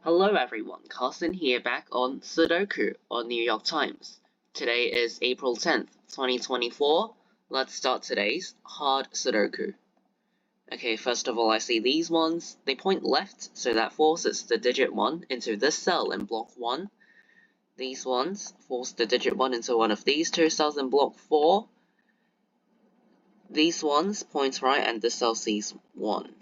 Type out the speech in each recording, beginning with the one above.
Hello everyone, Carson here back on Sudoku on New York Times. Today is April 10th, 2024. Let's start today's hard Sudoku. Okay, first of all I see these ones. They point left, so that forces the digit 1 into this cell in block 1. These ones force the digit 1 into one of these two cells in block 4. These ones point right and this cell sees 1.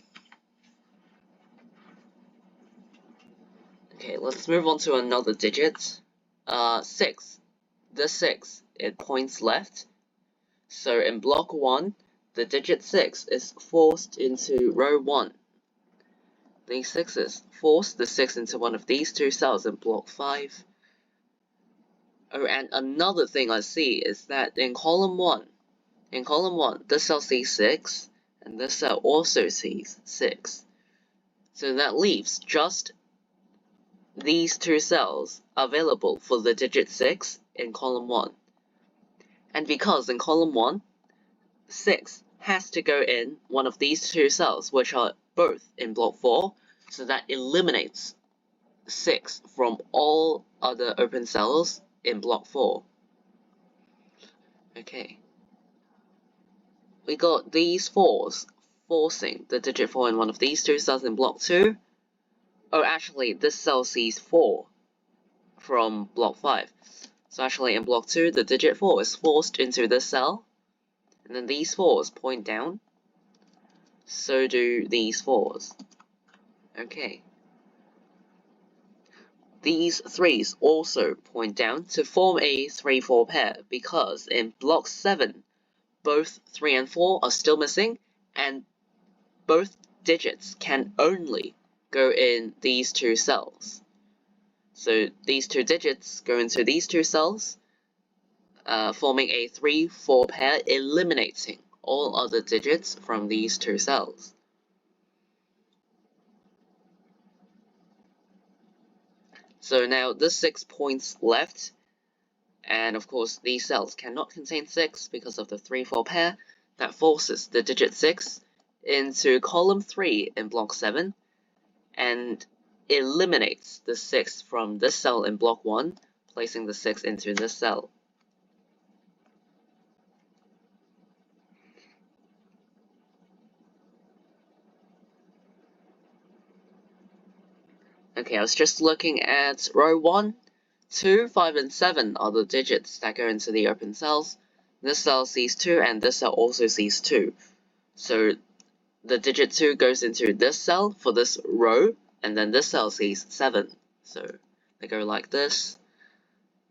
Okay, let's move on to another digit. 6. The 6, it points left. So in block 1, the digit 6 is forced into row 1. These 6s force the 6 into one of these two cells in block 5. Oh, and another thing I see is that in column 1, this cell sees 6, and this cell also sees 6. So that leaves just these two cells available for the digit 6 in column 1. And because in column 1, 6 has to go in one of these two cells, which are both in block 4, so that eliminates 6 from all other open cells in block 4. Okay. We got these 4s forcing the digit 4 in one of these two cells in block 2. Oh, actually, this cell sees 4 from block 5. So actually, in block 2, the digit 4 is forced into this cell. And then these 4s point down. So do these 4s. Okay. These 3s also point down to form a 3-4 pair because in block 7, both 3 and 4 are still missing, and both digits can only go in these two cells. So these two digits go into these two cells, forming a 3-4 pair, eliminating all other digits from these two cells. So now this 6 points left, and of course these cells cannot contain 6 because of the 3-4 pair. That forces the digit 6 into column 3 in block 7, and eliminates the 6 from this cell in block 1, placing the 6 into this cell. Okay, I was just looking at row 1, 2, 5, and 7 are the digits that go into the open cells. This cell sees 2, and this cell also sees 2. So the digit 2 goes into this cell for this row, and then this cell sees 7. So they go like this.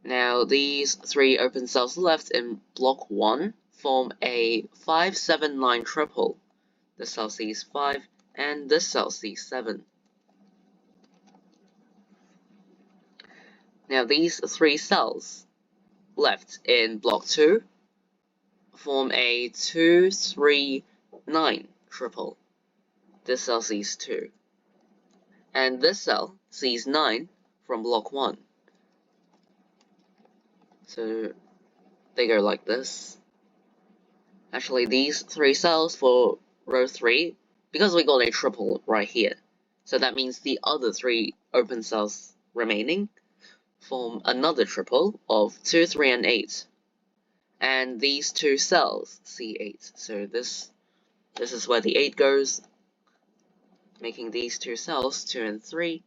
Now these 3 open cells left in block 1 form a 5-7-9 triple. This cell sees 5, and this cell sees 7. Now these 3 cells left in block 2 form a 2-3-9 triple. This cell sees 2. And this cell sees 9 from block 1. So they go like this. Actually, these 3 cells for row 3, because we got a triple right here, so that means the other 3 open cells remaining form another triple of 2, 3, and 8. And these 2 cells see 8. So this is where the 8 goes, making these 2 cells 2 and 3.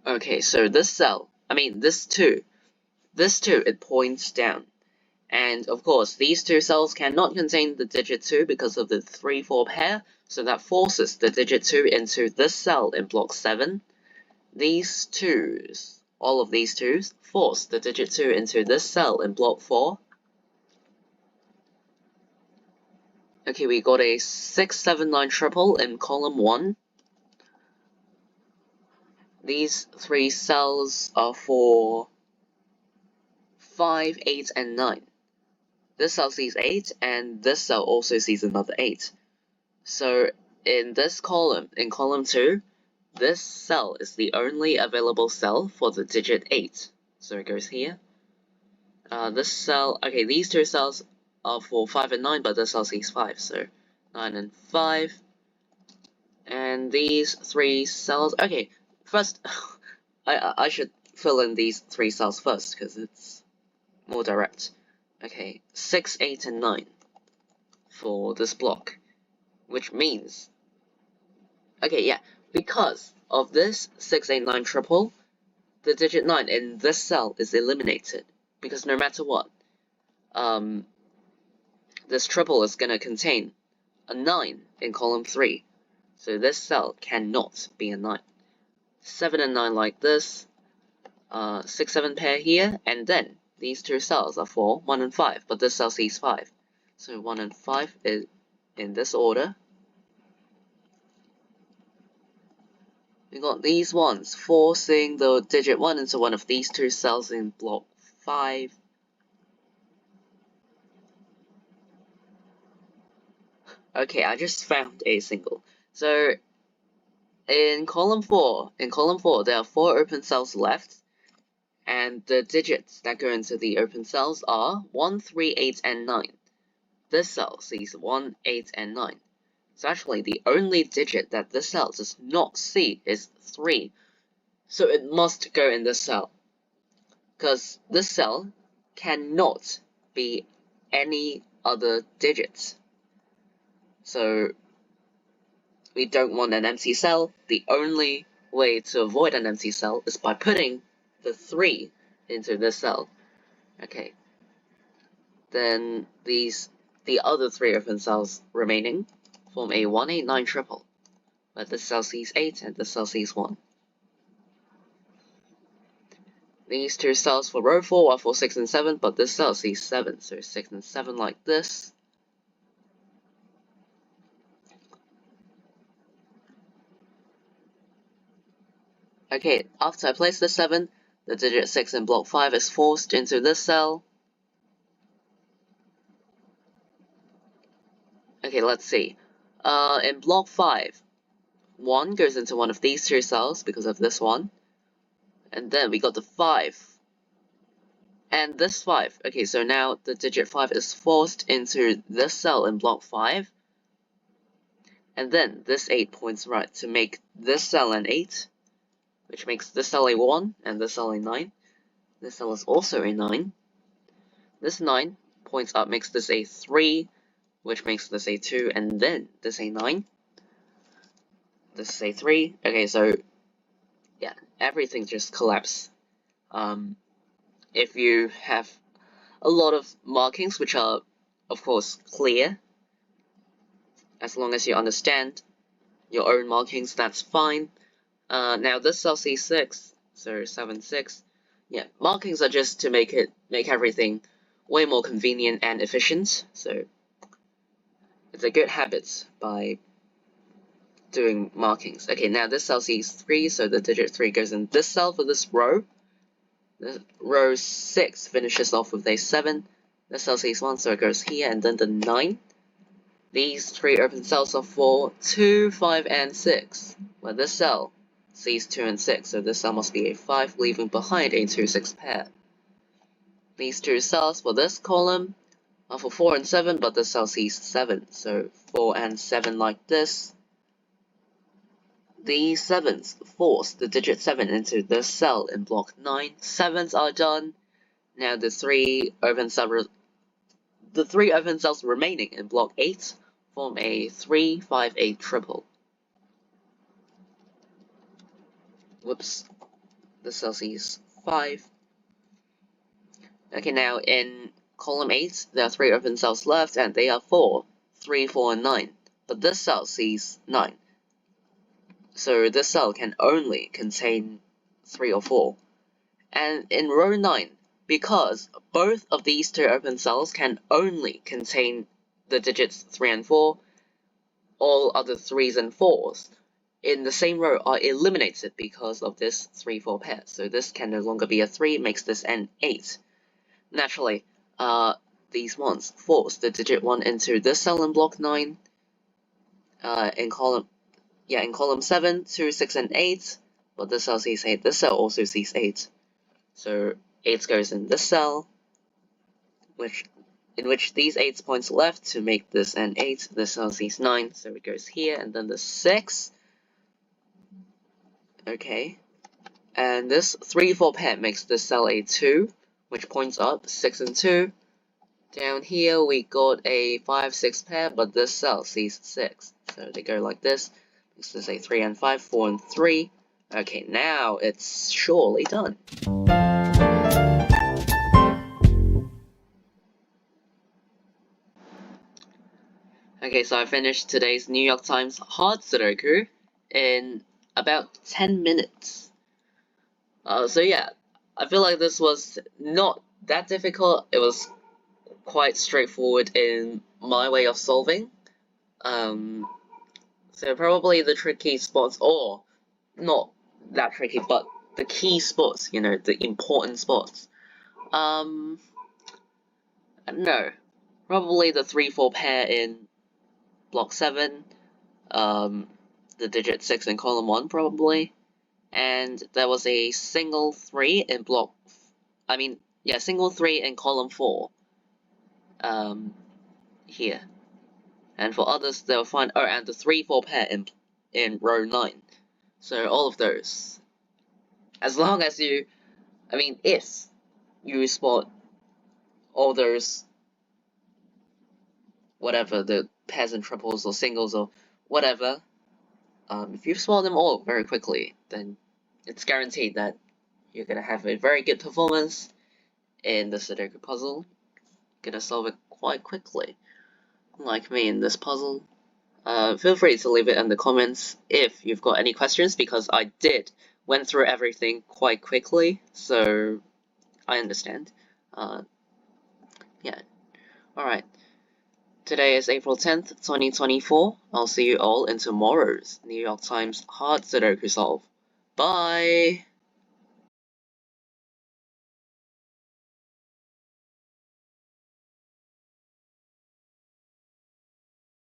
Okay, so this 2, it points down. And of course, these 2 cells cannot contain the digit 2 because of the 3-4 pair, so that forces the digit 2 into this cell in block 7. These 2s, all of these 2s, force the digit 2 into this cell in block 4. Okay, we got a 6-7-9 triple in column 1. These 3 cells are for 5, 8, and 9. This cell sees 8, and this cell also sees another 8. So in this column, in column 2, this cell is the only available cell for the digit 8. so it goes here. This cell, okay, these two cells are for 5 and 9, but this cell sees 5, so 9 and 5. And these 3 cells, okay, first, I should fill in these 3 cells first, because it's more direct. Okay, 6, 8, and 9 for this block, which means, okay, yeah, because of this 6, 8, 9 triple, the digit 9 in this cell is eliminated, because no matter what, this triple is going to contain a 9 in column 3, so this cell cannot be a 9. 7 and 9 like this, 6, 7 pair here, and then these two cells are for 1 and 5, but this cell sees 5. So 1 and 5 is in this order. We got these ones forcing the digit 1 into one of these two cells in block 5. Okay, I just found a single. So in column 4, there are 4 open cells left, and the digits that go into the open cells are 1, 3, 8, and 9. This cell sees 1, 8, and 9. So actually, the only digit that this cell does not see is 3. So it must go in this cell, because this cell cannot be any other digits. So we don't want an empty cell. The only way to avoid an empty cell is by putting the 3 into this cell. Okay. Then the other 3 open cells remaining form a 1, 8, 9 triple, where this cell sees 8 and this cell sees 1. These two cells for row 4 are for 6 and 7, but this cell sees 7, so 6 and 7 like this. Okay, after I place the 7, the digit 6 in block 5 is forced into this cell. Okay, let's see. In block 5, 1 goes into one of these two cells because of this one. And then we got the 5. And this 5. Okay, so now the digit 5 is forced into this cell in block 5. And then this 8 points right to make this cell an 8, which makes this cell a 1 and this cell a 9. This cell is also a 9. This 9 points up makes this a 3, which makes this a 2, and then this a 9. This is a 3. Okay, so yeah, everything just collapsed. If you have a lot of markings, which are, of course, clear, as long as you understand your own markings, that's fine. Now this cell sees 6, so 7, 6. Yeah, markings are just to make everything way more convenient and efficient, so it's a good habit by doing markings. Okay, now this cell sees 3, so the digit 3 goes in this cell for this row. The row 6 finishes off with a 7. This cell sees 1, so it goes here, and then the 9. These 3 open cells are for 2, 5, and 6, where this cell sees 2 and 6, so this cell must be a 5, leaving behind a 2, 6 pair. These 2 cells for this column are for 4 and 7, but this cell sees 7, so 4 and 7 like this. These 7s force the digit 7 into this cell in block 9. 7s are done. Now the 3 open cells remaining in block 8 form a 3, 5, 8 triple. Whoops. The cell sees 5. Okay, now in column 8, there are 3 open cells left, and they are 4, 3, 4, and 9. But this cell sees 9. So this cell can only contain 3 or 4. And in row 9, because both of these 2 open cells can only contain the digits 3 and 4, all other 3s and 4s in the same row are eliminated because of this 3-4 pair. So this can no longer be a 3, makes this an 8. Naturally, these ones force the digit 1 into this cell in block 9. In column 7, 2, 6, and 8, but this cell sees 8. This cell also sees 8. So 8 goes in this cell, in which these 8 points left to make this an 8. This cell sees 9, so it goes here, and then the 6. Okay. And this 3-4 pair makes this cell a 2, which points up 6 and 2. Down here we got a 5-6 pair, but this cell sees 6. So they go like this. Makes this a 3 and 5, 4 and 3. Okay, now it's surely done. Okay, so I finished today's New York Times hard Sudoku in about 10 minutes. So yeah, I feel like this was not that difficult. It was quite straightforward in my way of solving. So probably the tricky spots, or not that tricky, but the key spots, you know, the important spots. No, probably the 3-4 pair in block 7, the digit 6 in column 1 probably, and there was a single 3 in single 3 in column 4, here. And for others, they'll find, and the 3-4 pair in row 9. So all of those. As long as if you spot all those, whatever, the pairs and triples or singles or whatever, if you spot them all very quickly, then it's guaranteed that you're gonna have a very good performance in the Sudoku puzzle. You're gonna solve it quite quickly, like me in this puzzle. Feel free to leave it in the comments if you've got any questions, because I went through everything quite quickly, so I understand. Yeah. Alright. Today is April 10th, 2024. I'll see you all in tomorrow's New York Times hard Sudoku solve. Bye!